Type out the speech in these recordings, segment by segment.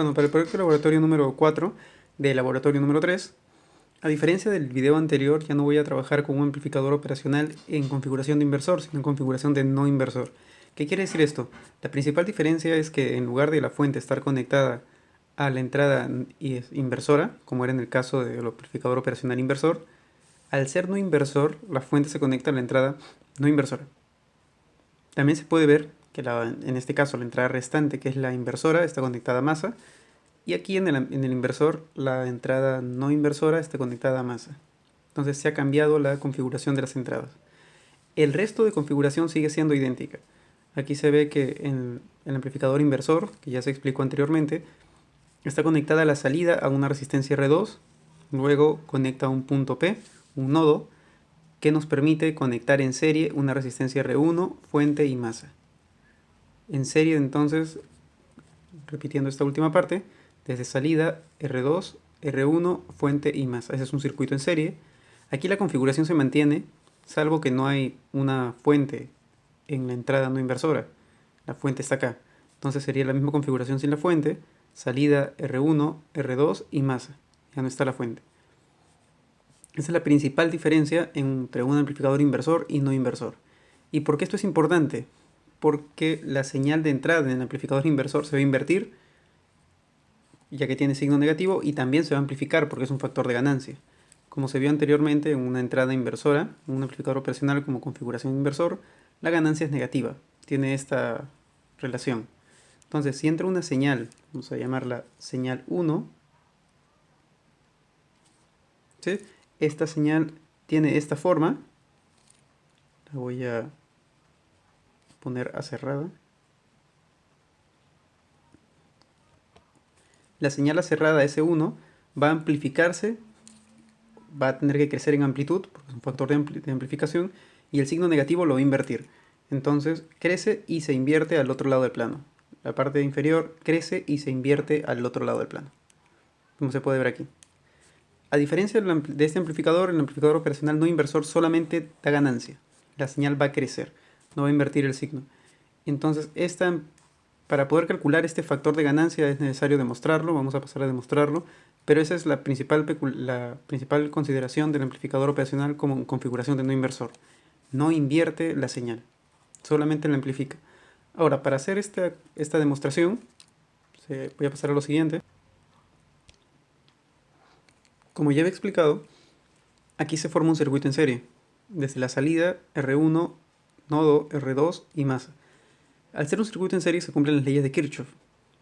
Bueno, para el proyecto de laboratorio número 4 de laboratorio número 3, a diferencia del video anterior, ya no voy a trabajar con un amplificador operacional en configuración de inversor, sino en configuración de no inversor. ¿Qué quiere decir esto? La principal diferencia es que en lugar de la fuente estar conectada a la entrada inversora, como era en el caso del amplificador operacional inversor, al ser no inversor, la fuente se conecta a la entrada no inversora. También se puede ver que en este caso la entrada restante, que es la inversora, está conectada a masa. Y aquí en el inversor, la entrada no inversora está conectada a masa. Entonces se ha cambiado la configuración de las entradas. El resto de configuración sigue siendo idéntica. Aquí se ve que en el amplificador inversor, que ya se explicó anteriormente, está conectada la salida a una resistencia R2, luego conecta a un punto P, un nodo, que nos permite conectar en serie una resistencia R1, fuente y masa. En serie, entonces, repitiendo esta última parte, desde salida R2, R1, fuente y masa. Ese es un circuito en serie. Aquí la configuración se mantiene, salvo que no hay una fuente en la entrada no inversora. La fuente está acá. Entonces sería la misma configuración sin la fuente, salida R1, R2 y masa. Ya no está la fuente. Esa es la principal diferencia entre un amplificador inversor y no inversor. ¿Y por qué esto es importante? Porque la señal de entrada en el amplificador inversor se va a invertir, ya que tiene signo negativo, y también se va a amplificar porque es un factor de ganancia. Como se vio anteriormente en una entrada inversora, un amplificador operacional como configuración inversor, la ganancia es negativa, tiene esta relación. Entonces, si entra una señal, vamos a llamarla señal 1, ¿sí? Esta señal tiene esta forma, la voy a poner a cerrada. La señal a cerrada S1 va a amplificarse, va a tener que crecer en amplitud, porque es un factor de amplificación, y el signo negativo lo va a invertir. Entonces crece y se invierte al otro lado del plano. La parte inferior crece y se invierte al otro lado del plano, como se puede ver aquí. A diferencia de este amplificador, el amplificador operacional no inversor solamente da ganancia. La señal va a crecer, no va a invertir el signo. Entonces, para poder calcular este factor de ganancia es necesario demostrarlo, vamos a pasar a demostrarlo, pero esa es la principal consideración del amplificador operacional como configuración de no inversor. No invierte la señal, solamente la amplifica. Ahora, para hacer esta demostración, voy a pasar a lo siguiente. Como ya había explicado, aquí se forma un circuito en serie, desde la salida R1, nodo R2 y masa. Al ser un circuito en serie se cumplen las leyes de Kirchhoff.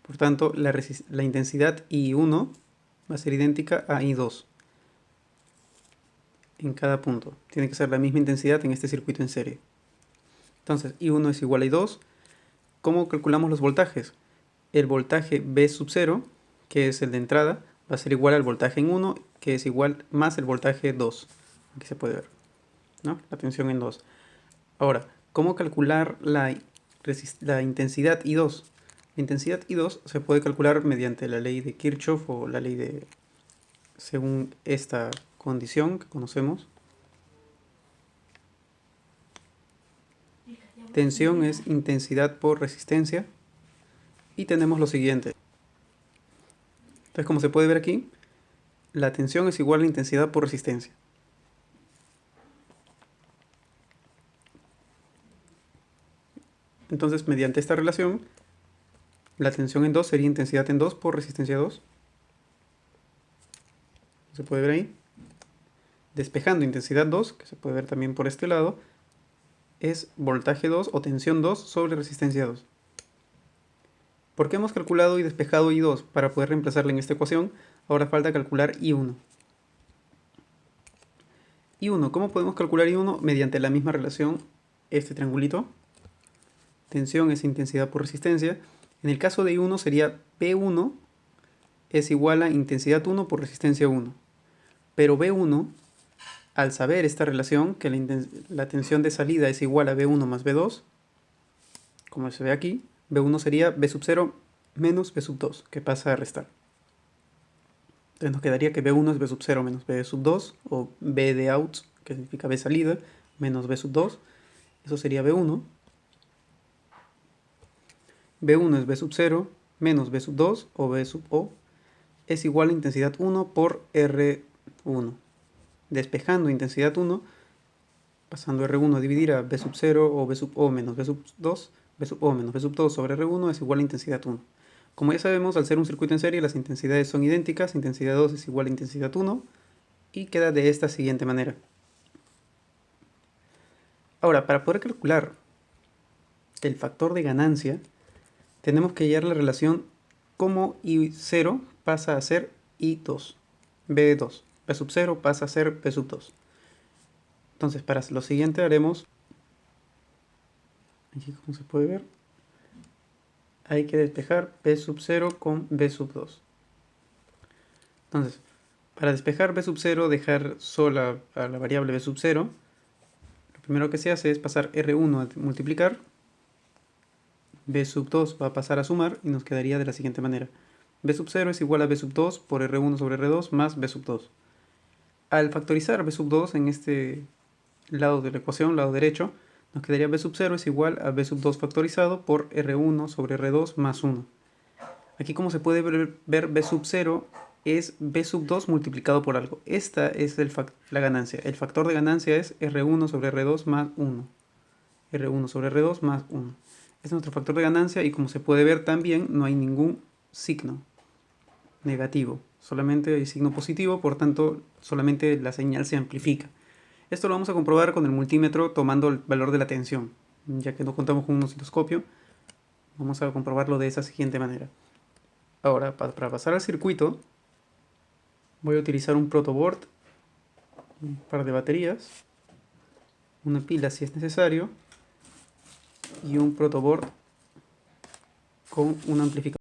Por tanto, la intensidad I1 va a ser idéntica a I2 en cada punto. Tiene que ser la misma intensidad en este circuito en serie. Entonces, I1 es igual a I2. ¿Cómo calculamos los voltajes? El voltaje V sub 0, que es el de entrada, va a ser igual al voltaje en 1, que es igual más el voltaje 2. Aquí se puede ver, ¿no? La tensión en 2. Ahora, ¿cómo calcular la intensidad I2? La intensidad I2 se puede calcular mediante la ley de Kirchhoff o la ley de, según esta condición que conocemos. Tensión es intensidad por resistencia. Y tenemos lo siguiente. Entonces, como se puede ver aquí, la tensión es igual a la intensidad por resistencia. Entonces, mediante esta relación, la tensión en 2 sería intensidad en 2 por resistencia 2. Se puede ver ahí. Despejando intensidad 2, que se puede ver también por este lado, es voltaje 2 o tensión 2 sobre resistencia 2. ¿Por qué hemos calculado y despejado I2? Para poder reemplazarla en esta ecuación, ahora falta calcular I1. I1, ¿cómo podemos calcular I1? Mediante la misma relación, este triangulito. Tensión es intensidad por resistencia. En el caso de I1 sería P1 es igual a intensidad 1 por resistencia 1. Pero B1, al saber esta relación, que la tensión de salida es igual a B1 más B2, como se ve aquí, B1 sería B sub 0 menos B sub 2, que pasa a restar. Entonces nos quedaría que B1 es B sub 0 menos B sub 2, o B de out, que significa B salida, menos B sub 2. Eso sería B1. B1 es B sub 0 menos B sub 2 o B sub O es igual a intensidad 1 por R1. Despejando intensidad 1, pasando R1 a dividir a B sub 0 o B sub O menos B sub 2, B sub O menos B sub 2 sobre R1 es igual a intensidad 1. Como ya sabemos, al ser un circuito en serie, las intensidades son idénticas. Intensidad 2 es igual a intensidad 1 y queda de esta siguiente manera. Ahora, para poder calcular el factor de ganancia, tenemos que hallar la relación como I0 pasa a ser I2, B2. B sub 0 pasa a ser B sub 2. Entonces, para lo siguiente haremos, aquí como se puede ver, hay que despejar B sub 0 con B sub 2. Entonces, para despejar B sub 0, dejar sola a la variable B sub 0, lo primero que se hace es pasar R1 a multiplicar, B sub 2 va a pasar a sumar y nos quedaría de la siguiente manera. B sub 0 es igual a B sub 2 por R1 sobre R2 más B sub 2. Al factorizar B sub 2 en este lado de la ecuación, lado derecho, nos quedaría B sub 0 es igual a B sub 2 factorizado por R1 sobre R2 más 1. Aquí como se puede ver B sub 0 es B sub 2 multiplicado por algo. Esta es la ganancia. El factor de ganancia es R1 sobre R2 más 1. R1 sobre R2 más 1. Es nuestro factor de ganancia y como se puede ver también no hay ningún signo negativo. Solamente hay signo positivo, por tanto solamente la señal se amplifica. Esto lo vamos a comprobar con el multímetro tomando el valor de la tensión. Ya que no contamos con un osciloscopio, vamos a comprobarlo de esa siguiente manera. Ahora, para pasar al circuito, voy a utilizar un protoboard, un par de baterías, una pila si es necesario, y un protoboard con un amplificador.